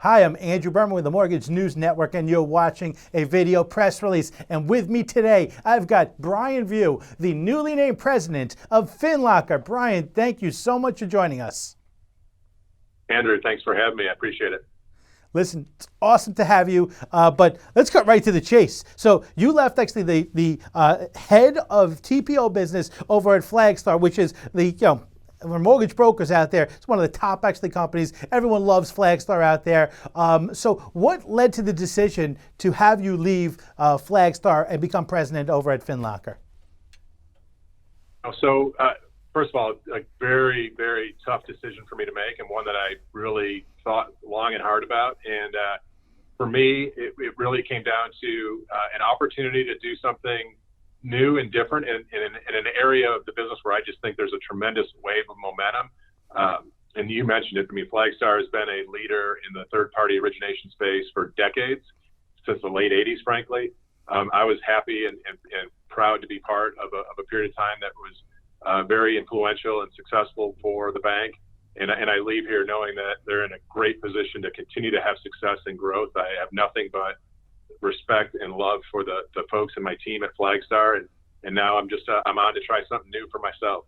Hi, I'm Andrew Berman with the Mortgage News Network, and you're watching a video press release. And with me today, I've got Brian Vieaux, the newly named president of FinLocker. Brian, thank you so much for joining us. Andrew, thanks for having me. I appreciate it. Listen, it's awesome to have you, but let's cut right to the chase. So you left actually the head of TPO business over at Flagstar, which is the for mortgage brokers out there. It's one of the top actually companies. Everyone loves Flagstar out there. So what led to the decision to have you leave Flagstar and become president over at FinLocker? So first of all, a very, very tough decision for me to make, and one that I really thought long and hard about. And for me, it really came down to an opportunity to do something new and different in an area of the business where I just think there's a tremendous wave of momentum. And you mentioned it. I mean, Flagstar has been a leader in the third-party origination space for decades, since the late 80s, frankly. I was happy and proud to be part of a period of time that was very influential and successful for the bank. And I leave here knowing that they're in a great position to continue to have success and growth. I have nothing but respect and love for the folks in my team at Flagstar, and now I'm on to try something new for myself.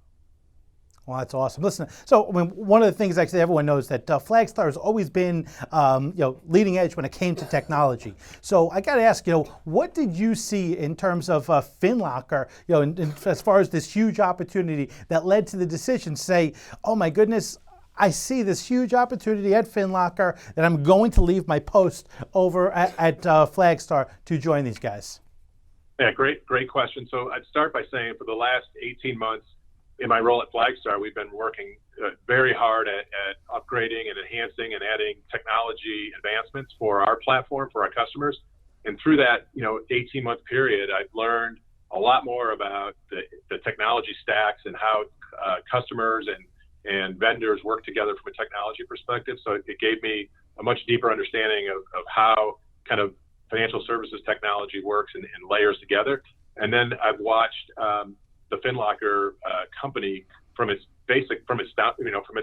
Well, that's awesome. Listen, so I mean, one of the things actually everyone knows that Flagstar has always been, leading edge when it came to technology. So I got to ask, what did you see in terms of FinLocker, as far as this huge opportunity that led to the decision to say, oh my goodness, I see this huge opportunity at FinLocker that I'm going to leave my post over at Flagstar to join these guys? Yeah, great question. So I'd start by saying for the last 18 months in my role at Flagstar, we've been working very hard at upgrading and enhancing and adding technology advancements for our platform, for our customers. And through that, 18-month period, I've learned a lot more about the technology stacks and how customers and vendors work together from a technology perspective. So it gave me a much deeper understanding of how kind of financial services technology works and layers together. And then I've watched the FinLocker company from its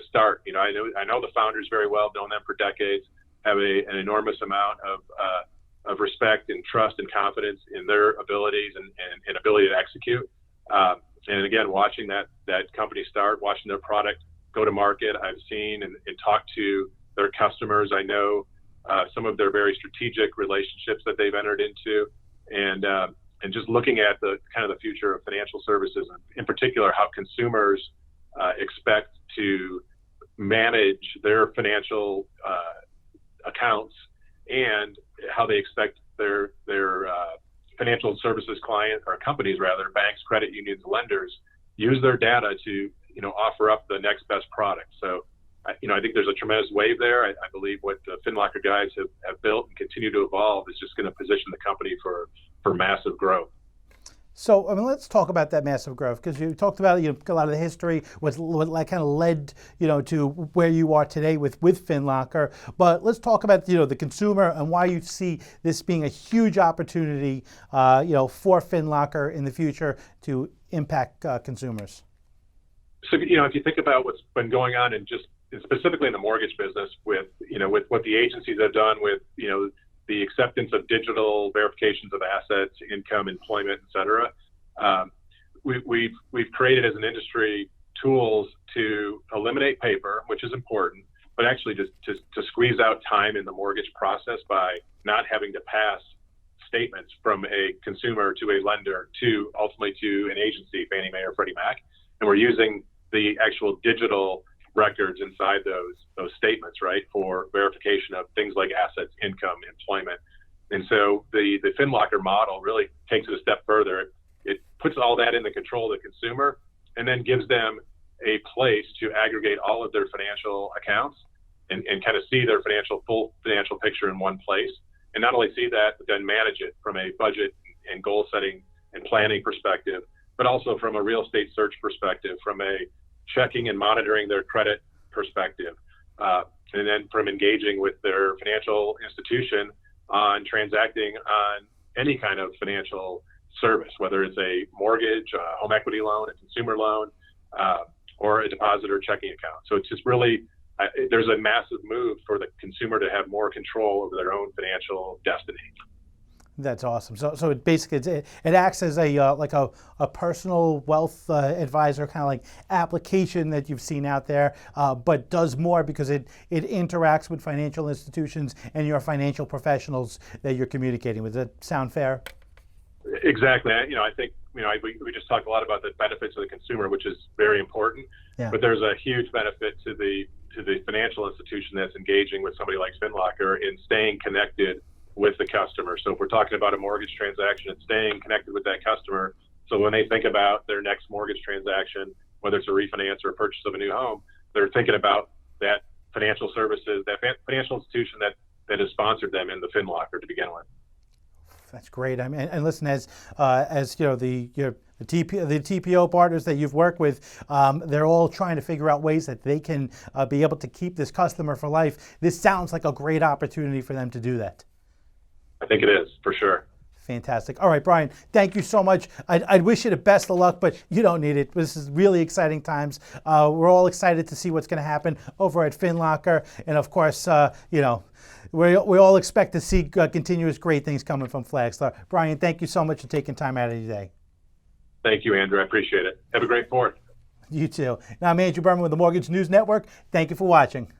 start. I know the founders very well, known them for decades, have an enormous amount of respect and trust and confidence in their abilities and ability to execute. And again, watching that company start, watching their product go to market, I've seen and talked to their customers. I know some of their very strategic relationships that they've entered into, and just looking at the kind of the future of financial services, in particular, how consumers expect to manage their financial accounts and how they expect their financial services client or companies, rather, banks, credit unions, lenders, use their data to offer up the next best product. So I think there's a tremendous wave there. I believe what the FinLocker guys have built and continue to evolve is just going to position the company for massive growth. So, I mean, let's talk about that massive growth, because you talked about a lot of the history, what kind of led to where you are today with FinLocker. But let's talk about the consumer and why you see this being a huge opportunity for FinLocker in the future to impact consumers. So if you think about what's been going on and just specifically in the mortgage business with what the agencies have done with the acceptance of digital verifications of assets, income, employment, et cetera. We've created as an industry tools to eliminate paper, which is important, but actually just to squeeze out time in the mortgage process by not having to pass statements from a consumer to a lender to ultimately to an agency, Fannie Mae or Freddie Mac. And we're using the actual digital records inside those statements, right, for verification of things like assets, income, employment. And so the FinLocker model really takes it a step further. It puts all that in the control of the consumer and then gives them a place to aggregate all of their financial accounts and kind of see their full financial picture in one place. And not only see that, but then manage it from a budget and goal setting and planning perspective, but also from a real estate search perspective, from a checking and monitoring their credit perspective, and then from engaging with their financial institution on transacting on any kind of financial service, whether it's a mortgage, a home equity loan, a consumer loan, or a deposit or checking account. So it's just really there's a massive move for the consumer to have more control over their own financial destiny. That's awesome. So it basically it acts as a like a personal wealth advisor kind of like application that you've seen out there, but does more because it interacts with financial institutions and your financial professionals that you're communicating with. Does that sound fair? Exactly. I think we just talked a lot about the benefits of the consumer, which is very important. Yeah. But there's a huge benefit to the financial institution that's engaging with somebody like FinLocker in staying connected with the customer. So if we're talking about a mortgage transaction, it's staying connected with that customer. So when they think about their next mortgage transaction, whether it's a refinance or a purchase of a new home, they're thinking about that financial services, that financial institution that has sponsored them in the FinLocker to begin with. That's great. I mean, and listen, as you know, the TPO partners that you've worked with, they're all trying to figure out ways that they can be able to keep this customer for life. This sounds like a great opportunity for them to do that. I think it is, for sure. Fantastic. All right, Brian, thank you so much. I'd wish you the best of luck, but you don't need it. This is really exciting times. We're all excited to see what's going to happen over at FinLocker. And of course, we all expect to see continuous great things coming from Flagstar. Brian, thank you so much for taking time out of your day. Thank you, Andrew. I appreciate it. Have a great 4th. You too. Now, I'm Andrew Berman with the Mortgage News Network. Thank you for watching.